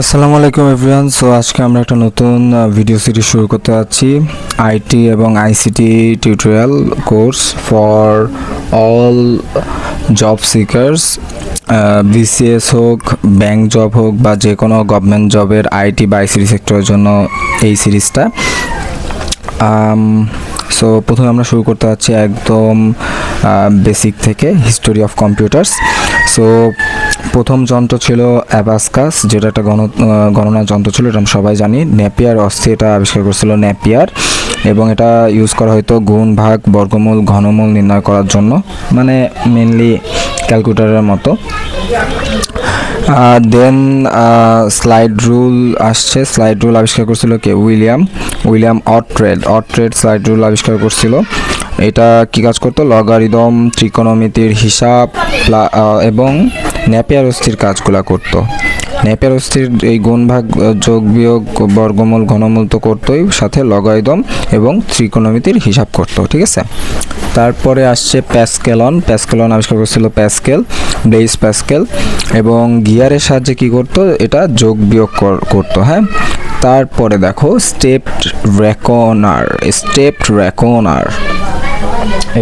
আসসালামু আলাইকুম everyone. So আজকে আমরা একটা নতুন ভিডিও সিরিজ শুরু করতে যাচ্ছি, আইটি এবং ICT tutorial course for all job seekers. BCS হোক, ব্যাংক জব হোক বা যে কোনো গভর্নমেন্ট জবের আইটি বা আইসিটি সেক্টরের জন্য এই সিরিজটা। সো প্রথমে আমরা শুরু করতে যাচ্ছি একদম বেসিক থেকে, হিস্টোরি অফ কম্পিউটার্স। সো প্রথম যন্ত্র ছিল অ্যাবাসকাস, যেটা একটা গণনা যন্ত্র ছিল, এটা আমরা সবাই জানি। নেপিয়ার অস্থি এটা আবিষ্কার করেছিল নেপিয়ার, এবং এটা ইউজ করা হয়তো গুণ, ভাগ, বর্গমূল, ঘনমূল নির্ণয় করার জন্য, মানে মেনলি ক্যালকুলেটরের মতো। দেন স্লাইড রুল আসছে। স্লাইড রুল আবিষ্কার করছিল কে? উইলিয়াম অট্রেড স্লাইড রুল আবিষ্কার করছিল। এটা কি কাজ করতো? লগারিদম, ত্রিকোণমিতির হিসাব এবং নেপিয়ার অস্থির কাজগুলো করতো। নেপিয়ার অস্থির এই গুণ, ভাগ, যোগ, বিয়োগ, বর্গমূল, ঘনমূল তো করতোই, সাথে লগারিদম এবং ত্রিকোণমিতির হিসাব করতো। ঠিক আছে। তারপরে আসছে প্যাসকেলন আবিষ্কার করছিল ব্লেইজ প্যাসকেল, এবং গিয়ারের সাহায্যে কি করতো? এটা যোগ বিয়োগ করতো। হ্যাঁ। তারপরে দেখো স্টেপড রেকনার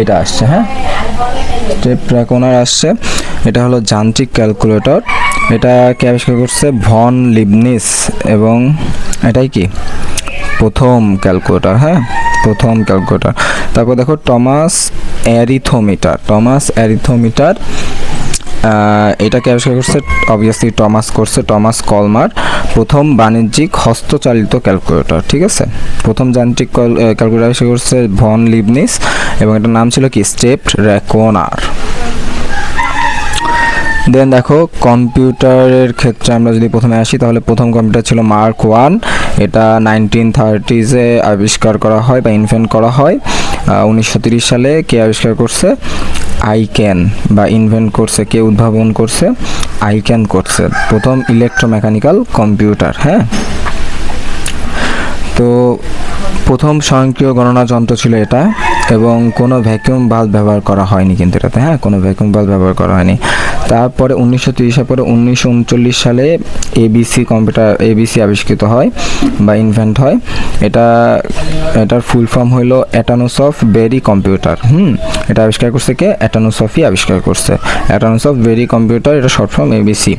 এটা আসছে। হ্যাঁ, স্টেপড রেকনার আসছে। এটা হলো যান্ত্রিক ক্যালকুলেটর। এটা কে আবিষ্কার করছে? ভন লিবনিস, এবং এটাই কি প্রথম ক্যালকুলেটর। হ্যাঁ, প্রথম ক্যালকুলেটর। তারপর দেখো টমাস অ্যারিথোমিটার। এটাকে আবিষ্কার করছে অবভিয়াসলি টমাস কলমার, প্রথম বাণিজ্যিক হস্তচালিত ক্যালকুলেটর। ঠিক আছে, প্রথম যান্ত্রিক ক্যালকুলেটর আবিষ্কার করছে ভন লিবনিস, এবং এটার নাম ছিল কি? স্টেপড রেকনার। দেন দেখো কম্পিউটারের ক্ষেত্রে আমরা যদি প্রথমে আসি, তাহলে প্রথম কম্পিউটার ছিল মার্ক 1। এটা 1930s আবিষ্কার করা হয় বা ইনভেন্ট করা হয়। 1930 সালে কে আবিষ্কার করছে? আইক্যান, বা ইনভেন্ট করছে কে? উদ্ভাবন করছে আইক্যান করছে, প্রথম ইলেকট্রোমেকানিক্যাল কম্পিউটার। হ্যাঁ, তো প্রথম স্বয়ংক্রিয় গণনা যন্ত্র ছিল এটা, এবং কোনো ভ্যাকুয়াম বাল্ব ব্যবহার করা হয়নি কিন্তু এটাতে। হ্যাঁ, কোনো ভ্যাকুয়াম বাল্ব ব্যবহার করা হয়নি। তারপরে 1930 পরে 1939 সালে এবিসি আবিষ্কৃত হয় বা ইনভেন্ট হয়। এটার ফুল ফর্ম হলো অ্যাটানোসফ বেরি কম্পিউটার। এটা আবিষ্কার করছে কে? অ্যাটানোসফই আবিষ্কার করছে। অ্যাটানোসফ বেরি কম্পিউটার, এটা শর্ট ফর্ম এবিসি।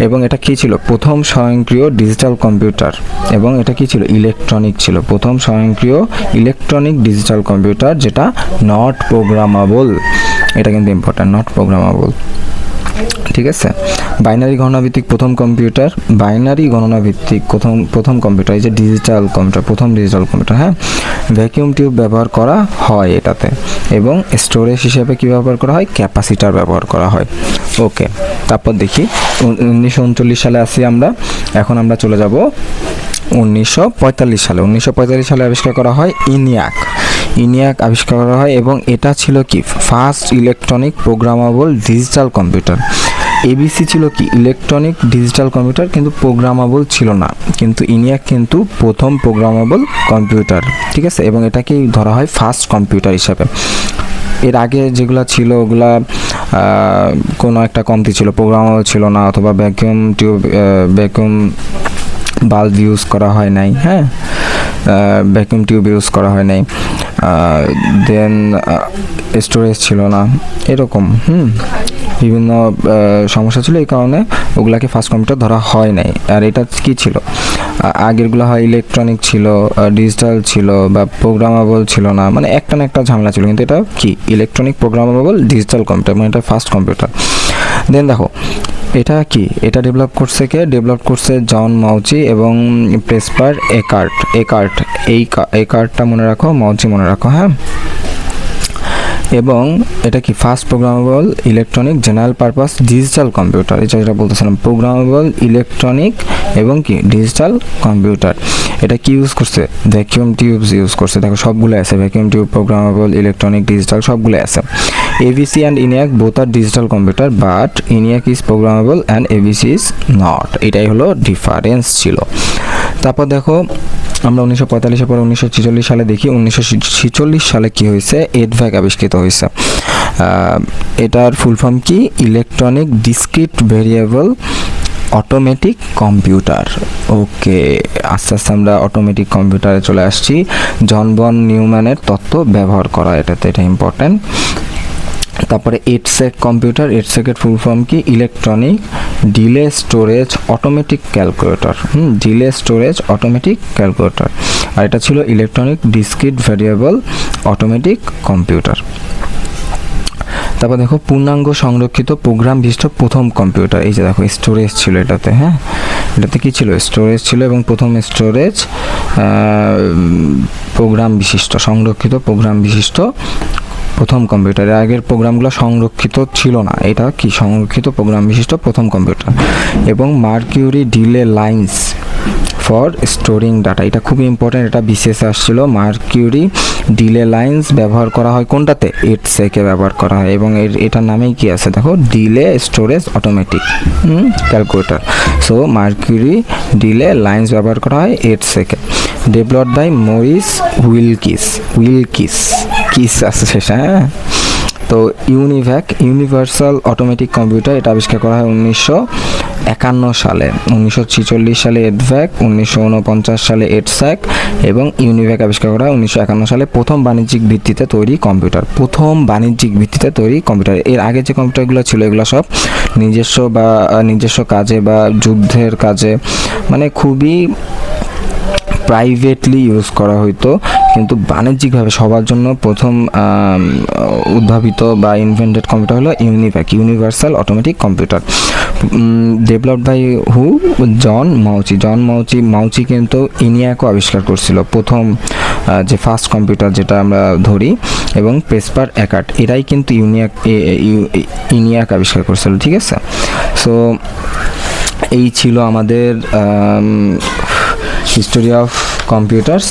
এবং এটা কি ছিল? প্রথম স্বয়ংক্রিয় ডিজিটাল কম্পিউটার, এবং এটা কি ছিল? ইলেকট্রনিক ছিল। প্রথম স্বয়ংক্রিয় ইলেকট্রনিক ডিজিটাল কম্পিউটার, যেটা নট প্রোগ্রামেবল। এটা কিন্তু ইম্পর্টেন্ট, নট প্রোগ্রামেবল। ঠিক আছে। বাইনারি গণনাভিত্তিক প্রথম কম্পিউটার, প্রথম কম্পিউটার, এই যে ডিজিটাল কম্পিউটার, প্রথম ডিজিটাল কম্পিউটার। হ্যাঁ, ভ্যাকুয়াম টিউব ব্যবহার করা হয় এটাতে, এবং স্টোরেজ হিসেবে কি ব্যবহার করা হয়? ক্যাপাসিটার ব্যবহার করা হয়। ওকে, তারপর দেখি 1939 সালে আসি আমরা। এখন আমরা চলে যাব 1945 সালে। 1945 সালে আবিষ্কার করা হয় ইনিয়াক আবিষ্কার করা হয়, এবং এটা ছিল কি? First electronic programmable digital computer. ABC ছিল কি? ইলেকট্রনিক ডিজিটাল কম্পিউটার, কিন্তু প্রোগ্রামেবল ছিল না। কিন্তু ইনিয়াক কিন্তু প্রথম প্রোগ্রামেবল কম্পিউটার। ঠিক আছে, এবং এটাকেই ধরা হয় ফার্স্ট কম্পিউটার হিসাবে। এর আগে যেগুলো ছিল ওগুলা কোনো একটা কমতি ছিল, প্রোগ্রামেবল ছিল না, অথবা ভ্যাকুয়াম বাল্ব ইউজ করা হয় নাই। হ্যাঁ, ভ্যাকুয়াম টিউব ইউজ করা হয় নাই। দেন স্টোরেজ ছিল না, এরকম বিভিন্ন সমস্যা ছিল, এই কারণে ওগুলাকে ফার্স্ট কম্পিউটার ধরা হয় নাই। আর এটা কি ছিল? আগেরগুলো হয় ইলেকট্রনিক ছিল, ডিজিটাল ছিল, বা প্রোগ্রামেবল ছিল না, মানে একটা না একটা ঝামেলা ছিল। কিন্তু এটা কি? ইলেকট্রনিক প্রোগ্রামেবল ডিজিটাল কম্পিউটার, মানে এটা ফার্স্ট কম্পিউটার। দেন দেখো এটা কি? এটা ডেভেলপ করছে কে? ডেভেলপ করছে জন মাউচি এবং প্রেসপার একার্ট। এই কার্ডটা মনে রাখো, মাউচি মনে রাখো। হ্যাঁ, এবং এটা কি? First programmable electronic general purpose digital computer. এটা যেটা বলতেছিলাম, প্রোগ্রামেবল ইলেকট্রনিক এবং কি ডিজিটাল কম্পিউটার। এটা কি ইউজ করছে? ভ্যাকুয়াম টিউবস ইউজ করছে। দেখো সবগুলো আছে, vacuum tube, programmable, electronic, digital, সবগুলো আছে। এবিসি অ্যান্ড ইনিয়াক বোথ আর digital computer, but ENIAC is programmable and ABC is not. এটাই হলো ডিফারেন্স ছিল। তারপর দেখো আমরা 1945 পরে 1946 সালে দেখি। 1946 সালে কি হয়েছে? এডভ্যাক আবিষ্কৃত হয়েছে। এটার ফুল ফর্ম কি? Electronic discrete variable automatic computer. Okay, আস্তে আস্তে আমরা অটোমেটিক কম্পিউটারে চলে আসছি। জন বন নিউম্যানের তত্ত্ব ব্যবহার করা, এটা ইম্পর্ট্যান্ট। তারপরে এটসেক কম্পিউটার, এটসেকের ফুল ফর্ম কি? Electronic delay storage automatic calculator. Delay storage automatic calculator. আর এটা ছিল electronic discrete variable automatic computer. তারপর দেখো পূর্ণাঙ্গ সংরক্ষিত প্রোগ্রাম বিশিষ্ট প্রথম কম্পিউটার। এই যে দেখো স্টোরেজ ছিল এটাতে, হ্যাঁ এটাতে কি ছিল? স্টোরেজ ছিল, এবং প্রথম স্টোরেজ প্রোগ্রাম বিশিষ্ট, সংরক্ষিত প্রোগ্রাম বিশিষ্ট প্রথম কম্পিউটার। আগের প্রোগ্রামগুলো সংরক্ষিত ছিল না, এটা কি? সংরক্ষিত প্রোগ্রাম বিশিষ্ট প্রথম কম্পিউটার। এবং mercury delay lines for storing data, এটা খুবই ইম্পর্ট্যান্ট, এটা বিশেষ আসছিল। মার্কিউরি ডিলে লাইন্স ব্যবহার করা হয় কোনটাতে? এটসেকে ব্যবহার করা হয়, এবং এটার নামেই কি আছে দেখো? Delay storage automatic calculator. So mercury delay lines ব্যবহার করা হয় এটসেকে। ডেভেলপড বাই মরিস উইলকিস আছে শেষে, হ্যাঁ। তো ইউনিভ্যাক ইউনিভার্সাল অটোমেটিক কম্পিউটার, এটা আবিষ্কার করা হয় 1951 সালে। 1946 সালে এডভ্যাক, 1949 সালে এটস্যাক, এবং ইউনিভ্যাক আবিষ্কার করা হয় 1951 সালে। প্রথম বাণিজ্যিক ভিত্তিতে তৈরি কম্পিউটার, প্রথম বাণিজ্যিক ভিত্তিতে তৈরি কম্পিউটার। এর আগে যে কম্পিউটারগুলো ছিল এগুলো সব নিজস্ব কাজে বা যুদ্ধের কাজে, মানে খুবই প্রাইভেটলি ইউজ করা হইতো, কিন্তু বাণিজ্যিকভাবে সবার জন্য প্রথম উদ্ভাবিত বা ইনভেন্টেড কম্পিউটার হলো UNIVAC, universal automatic computer. Developed by who? John Mauchly কিন্তু ইনিয়াকও আবিষ্কার করছিল, প্রথম যে ফার্স্ট কম্পিউটার যেটা আমরা ধরি, এবং প্রেসপার অ্যাকার্ট, এরাই কিন্তু ইনিয়াক আবিষ্কার করছিল, ঠিক আছে। সো এই ছিল আমাদের হিস্টোরি অফ কম্পিউটার্স।